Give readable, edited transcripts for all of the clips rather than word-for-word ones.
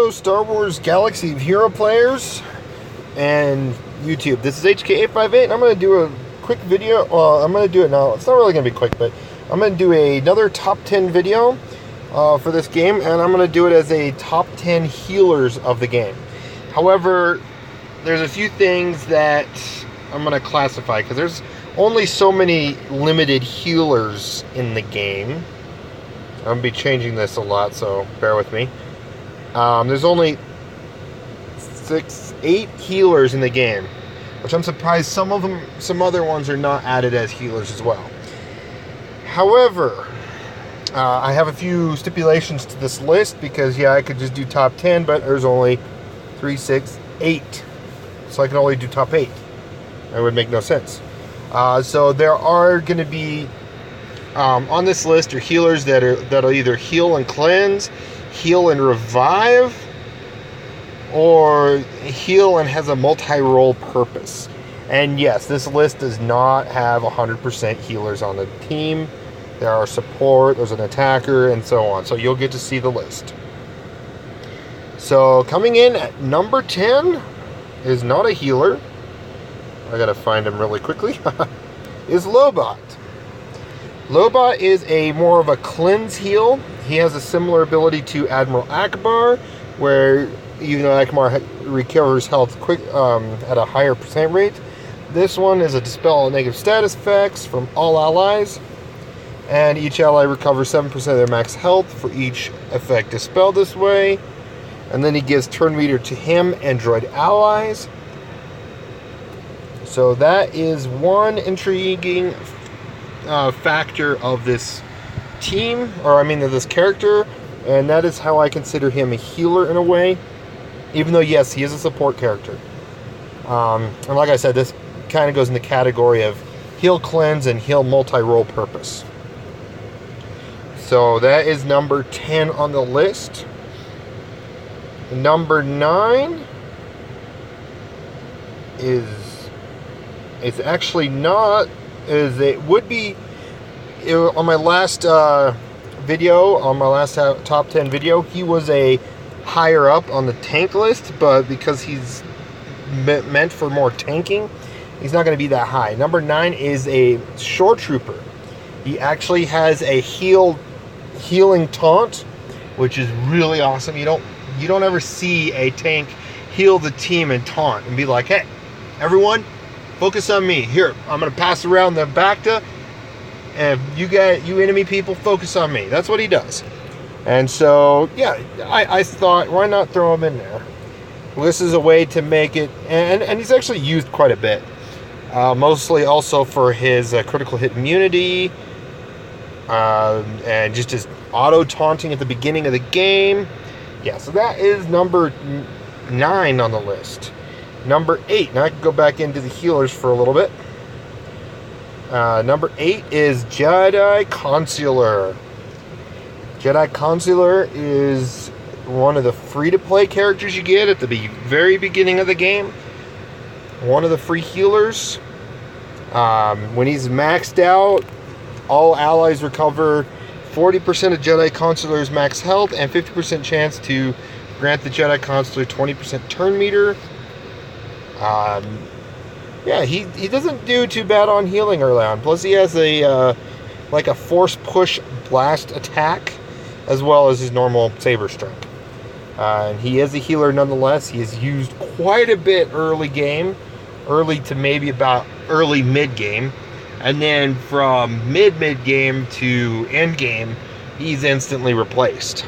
Hello, Star Wars Galaxy of Hero players and YouTube. This is HK858, and I'm going to do a quick video. Well, I'm going to do it now. It's not really going to be quick, but I'm going to do another top 10 video for this game, and I'm going to do it as a top 10 healers of the game. However, there's a few things that I'm going to classify, because there's only so many limited healers in the game. I'm going to be changing this a lot, so bear with me. There's only 8 healers in the game, which I'm surprised some other ones are not added as healers as well. However, I have a few stipulations to this list, because yeah, I could just do top 10, but there's only 3, 6, 8. So I can only do top 8. That would make no sense. So there are going to be on this list are healers that'll either heal and cleanse, heal and revive, or heal and has a multi-role purpose. And yes, this list does not have 100% healers on the team. There are support, there's an attacker, and so on. So you'll get to see the list. So coming in at number 10 is not a healer. I gotta find him really quickly. Is Lobot. Lobot is a more of a cleanse heal. He has a similar ability to Admiral Ackbar, where even though Ackbar recovers health quick at a higher percent rate, this one is a dispel negative status effects from all allies, and each ally recovers 7% of their max health for each effect dispelled this way. And then he gives turn meter to him and droid allies. So that is one intriguing factor of this team, or I mean of this character, and that is how I consider him a healer in a way, even though yes, he is a support character. And like I said, this kind of goes in the category of heal cleanse and heal multi-role purpose. So that is number 10 on the list. Number 9 is actually not, is it would be on my last video, on my last top 10 video, he was a higher up on the tank list, but because he's meant for more tanking, he's not going to be that high. Number 9 is a shore trooper. He actually has a healing taunt, which is really awesome. You don't ever see a tank heal the team and taunt and be like, hey, everyone, focus on me. Here, I'm going to pass around the Bacta, and you enemy people, focus on me. That's what he does. And so, yeah, I thought, why not throw him in there? Well, this is a way to make it, and he's actually used quite a bit. Mostly also for his critical hit immunity, and just his auto-taunting at the beginning of the game. Yeah, so that is number 9 on the list. Number 8, now I can go back into the healers for a little bit. Number 8 is Jedi Consular. Jedi Consular is one of the free-to-play characters you get at the very beginning of the game. One of the free healers. When he's maxed out, all allies recover 40% of Jedi Consular's max health and 50% chance to grant the Jedi Consular 20% turn meter. Yeah, he doesn't do too bad on healing early on. Plus he has a like a force push blast attack, as well as his normal saber strike. And he is a healer nonetheless. He is used quite a bit early game, early to maybe about early mid game, and then from mid game to end game, he's instantly replaced.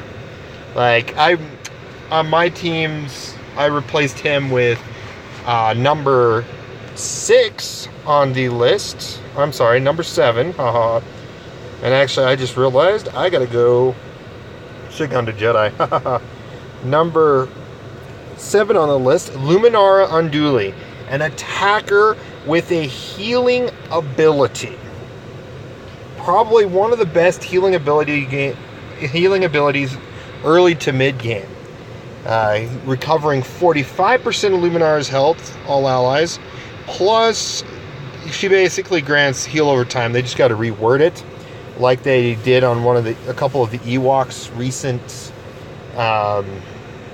Like on my teams, I replaced him with number 6 on the list. I'm sorry, number 7. Haha. And actually, I just realized I gotta go. Should have gone to Jedi. Number 7 on the list, Luminara Unduli, an attacker with a healing ability. Probably one of the best healing abilities early to mid game. Recovering 45% of Luminara's health, all allies. Plus, she basically grants heal over time. They just got to reword it, like they did on a couple of the Ewoks' recent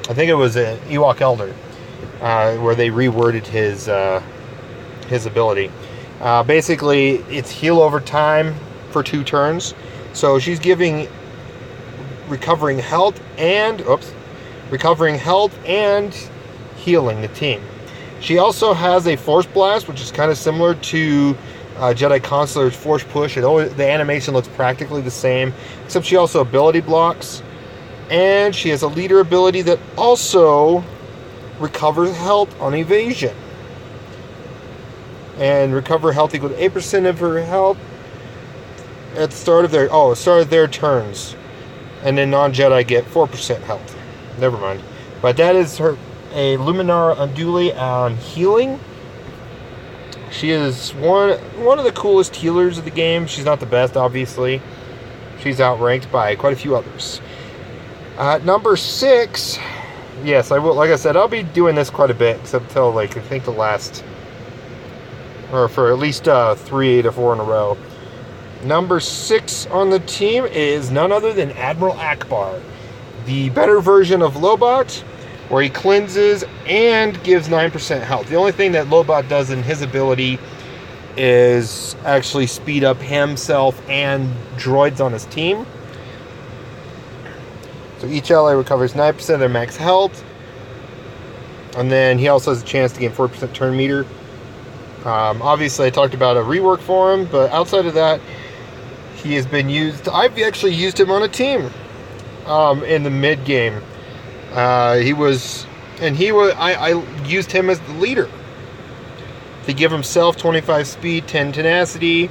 I think it was an Ewok Elder, where they reworded his ability. Basically, it's heal over time for 2 turns. So she's giving recovering health and healing the team. She also has a Force Blast, which is kind of similar to Jedi Consular's Force Push. The animation looks practically the same, except she also ability blocks. And she has a leader ability that also recovers health on evasion. And recover health equal to 8% of her health at the start of their turns. And then non-Jedi get 4% health. Never mind. But that is a Luminara Unduli on healing. She is one of the coolest healers of the game. She's not the best, obviously. She's outranked by quite a few others. Number 6. Yes, I will. Like I said, I'll be doing this quite a bit, except until I think the last, or for at least 3 to 4 in a row. Number 6 on the team is none other than Admiral Ackbar, the better version of Lobot, where he cleanses and gives 9% health. The only thing that Lobot does in his ability is actually speed up himself and droids on his team. So each ally recovers 9% of their max health. And then he also has a chance to gain 4% turn meter. Obviously, I talked about a rework for him, but outside of that, he has been used. I've actually used him on a team in the mid game. I used him as the leader to give himself 25 speed, 10 tenacity,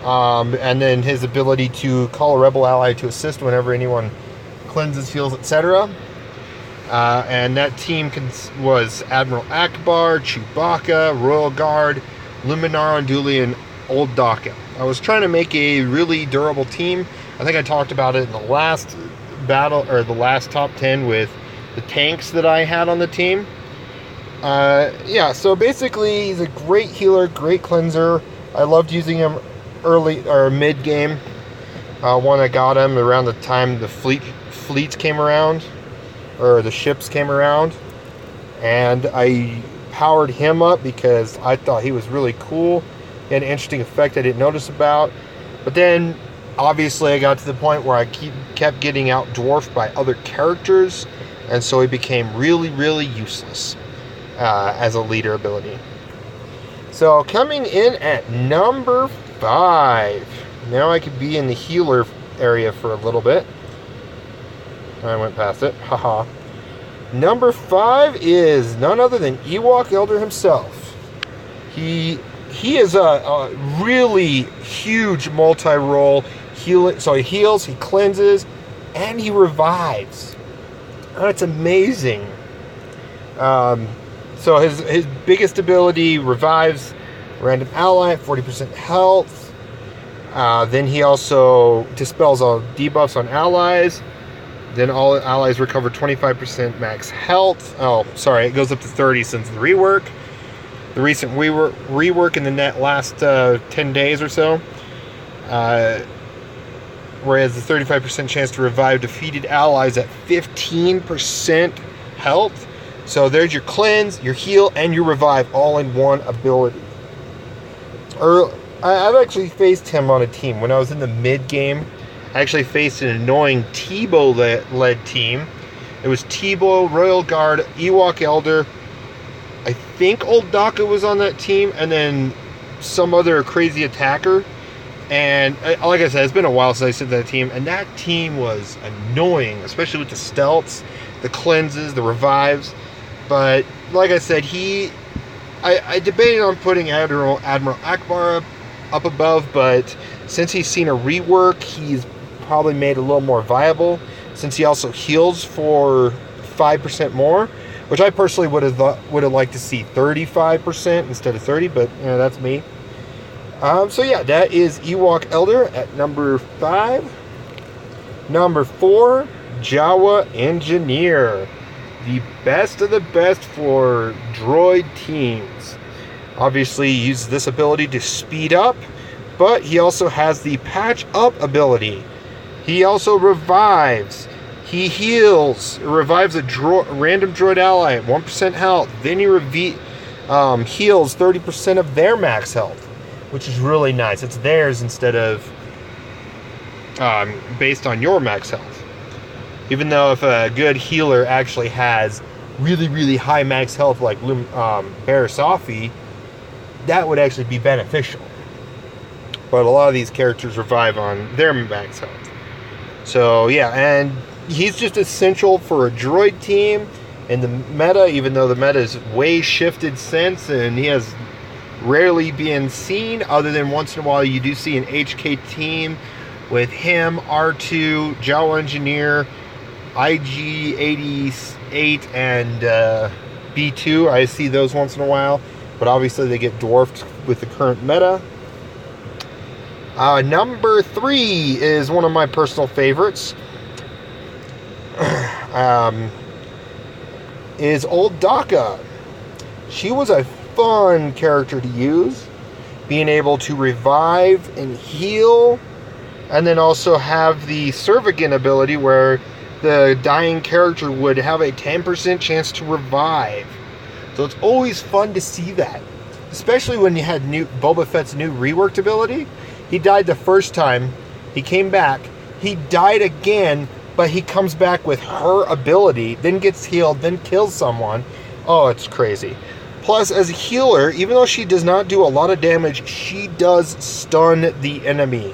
and then his ability to call a rebel ally to assist whenever anyone cleanses, heals, etc. And that team was Admiral Ackbar, Chewbacca, Royal Guard, Luminara Unduli, and Old Daka. I was trying to make a really durable team. I think I talked about it in the last battle, or the last top 10 with the tanks that I had on the team. So basically he's a great healer, great cleanser. I loved using him early or mid game. When I got him around the time the fleets came around, or the ships came around, and I powered him up because I thought he was really cool. He had an interesting effect I didn't notice about. But then obviously I got to the point where I kept getting out dwarfed by other characters, and so he became really, really useless as a leader ability. So coming in at number 5. Now I could be in the healer area for a little bit. I went past it. Haha. Number 5 is none other than Ewok Elder himself. He is a really huge multi-role healer. So he heals, he cleanses, and he revives. That's amazing. So his biggest ability revives random ally at 40% health. Then he also dispels all debuffs on allies. Then all allies recover 25% max health. Oh, sorry, it goes up to 30 since the rework. The recent rework in the last 10 days or so. Whereas the 35% chance to revive defeated allies at 15% health. So there's your cleanse, your heal, and your revive all in one ability. I've actually faced him on a team. When I was in the mid-game, I actually faced an annoying Tebow-led team. It was Tebow, Royal Guard, Ewok Elder. I think Old Daka was on that team, and then some other crazy attacker. And like I said, it's been a while since I said that team, and that team was annoying, especially with the stealths, the cleanses, the revives. But like I said, I debated on putting Admiral Ackbar up above, but since he's seen a rework, he's probably made it a little more viable, since he also heals for 5% more, which I personally would have liked to see 35% instead of 30, but that's me. So yeah, that is Ewok Elder at number 5. Number 4, Jawa Engineer, the best of the best for droid teams. Obviously, he uses this ability to speed up, but he also has the patch up ability. He also revives. He heals, revives a random droid ally at 1% health. Then he heals 30% of their max health, which is really nice. It's theirs instead of based on your max health. Even though if a good healer actually has really, really high max health like Barris, that would actually be beneficial. But a lot of these characters revive on their max health. So yeah, and he's just essential for a droid team in the meta, even though the meta is way shifted since, and he has rarely been seen, other than once in a while you do see an HK team with him, R2, Jawa Engineer, IG-88, and B2. I see those once in a while, but obviously they get dwarfed with the current meta. Number 3 is one of my personal favorites. Is old Daka. She was a fun character to use, being able to revive and heal, and then also have the Survigan ability where the dying character would have a 10% chance to revive. So it's always fun to see that, especially when you had Boba Fett's new reworked ability. He died the first time, he came back, he died again, but he comes back with her ability, then gets healed, then kills someone. Oh, it's crazy. Plus, as a healer, even though she does not do a lot of damage, she does stun the enemy,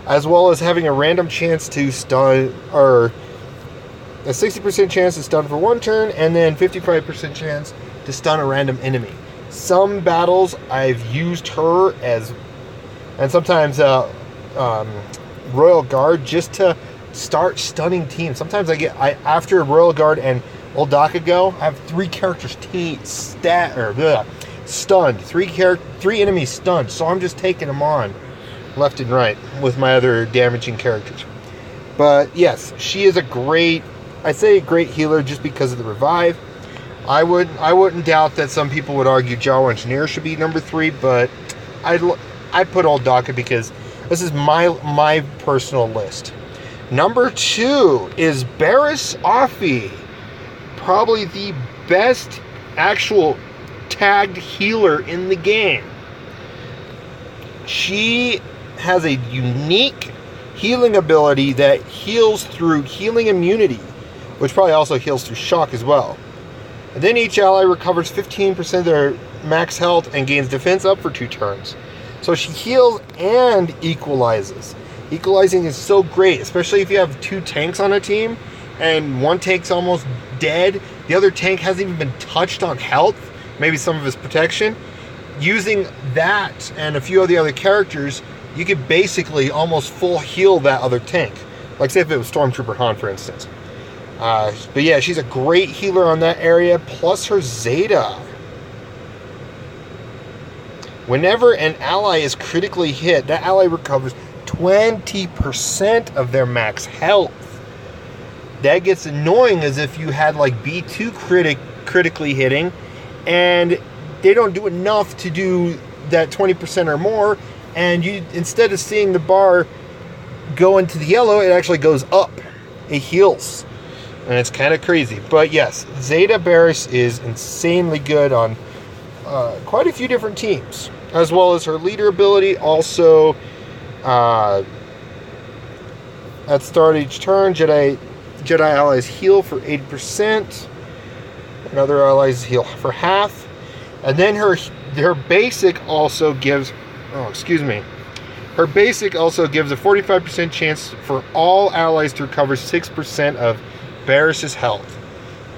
as well as having a random chance to stun, or a 60% chance to stun for one turn, and then 55% chance to stun a random enemy. Some battles I've used her as, and sometimes Royal Guard, just to start stunning teams. Sometimes after Royal Guard and old Daka go, I have 3 characters stunned, 3 enemies stunned, so I'm just taking them on left and right with my other damaging characters. But yes, she is a great healer just because of the revive. I wouldn't doubt that some people would argue Jawa Engineer should be number 3, but I put old Daka because this is my personal list. Number 2 is Barris, probably the best actual tagged healer in the game. She has a unique healing ability that heals through healing immunity, which probably also heals through shock as well. And then each ally recovers 15% of their max health and gains defense up for 2 turns. So she heals and equalizes. Equalizing is so great, especially if you have 2 tanks on a team and one tank's almost dead, the other tank hasn't even been touched on health, maybe some of his protection. Using that and a few of the other characters, you could basically almost full heal that other tank. Like say if it was Stormtrooper Han, for instance. But yeah, she's a great healer on that area, plus her Zeta. Whenever an ally is critically hit, that ally recovers 20% of their max health. That gets annoying as if you had like B2 critically hitting, and they don't do enough to do that 20% or more, and you, instead of seeing the bar go into the yellow, it actually goes up. It heals. And it's kind of crazy. But yes, Zeta Barris is insanely good on quite a few different teams, as well as her leader ability. Also, at start each turn, Jedi allies heal for 80%, and other allies heal for half. And then her basic also gives, her basic also gives a 45% chance for all allies to recover 6% of Barris's health,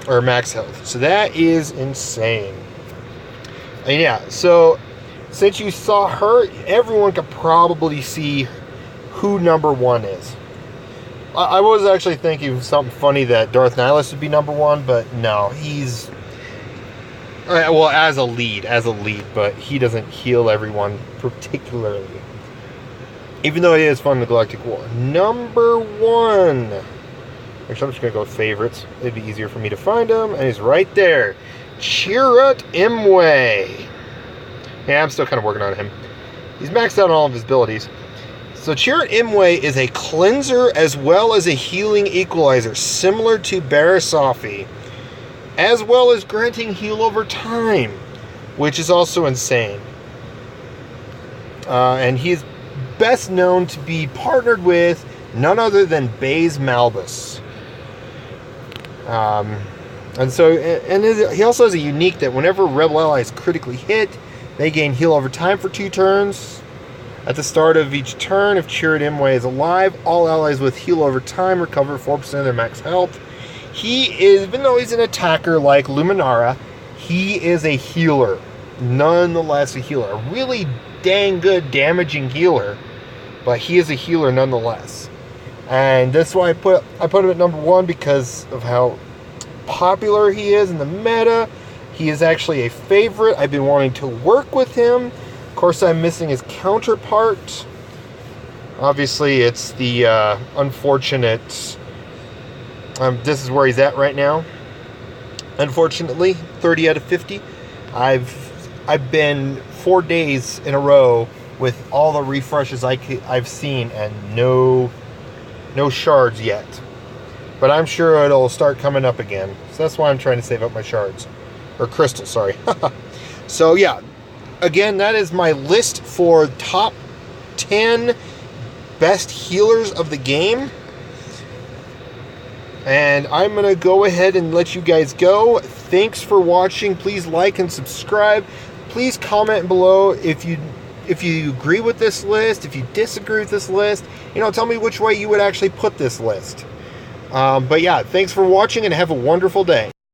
or max health. So that is insane. And yeah, so since you saw her, everyone could probably see who number 1 is. I was actually thinking something funny that Darth Nihilus would be number 1, but no, he's, well, as a lead, but he doesn't heal everyone particularly. Even though it is fun in the Galactic War. Number 1. Actually, I'm just going to go with favorites. It'd be easier for me to find him. And he's right there. Chirrut Imwe. Yeah, I'm still kind of working on him. He's maxed out on all of his abilities. So Cheery Imwe is a cleanser as well as a healing equalizer, similar to Barris, as well as granting heal over time, which is also insane. And he's best known to be partnered with none other than Baze Malbus. He also has a unique that whenever Rebel allies critically hit, they gain heal over time for 2 turns. At the start of each turn, if Cheery Imwe is alive, all allies with heal over time recover 4% of their max health. He is, even though he's an attacker like Luminara, he is a healer. Nonetheless a healer. A really dang good damaging healer, but he is a healer nonetheless. And that's why I put him at number 1, because of how popular he is in the meta. He is actually a favorite. I've been wanting to work with him. Of course, I'm missing his counterpart. Obviously, it's the unfortunate... this is where he's at right now. Unfortunately, 30 out of 50. I've been 4 days in a row with all the refreshes I've seen, and no shards yet. But I'm sure it'll start coming up again. So that's why I'm trying to save up my shards. Or crystals, sorry. So yeah, again, that is my list for top 10 best healers of the game. And I'm going to go ahead and let you guys go. Thanks for watching. Please like and subscribe. Please comment below if you agree with this list, if you disagree with this list. Tell me which way you would actually put this list. But yeah, thanks for watching and have a wonderful day.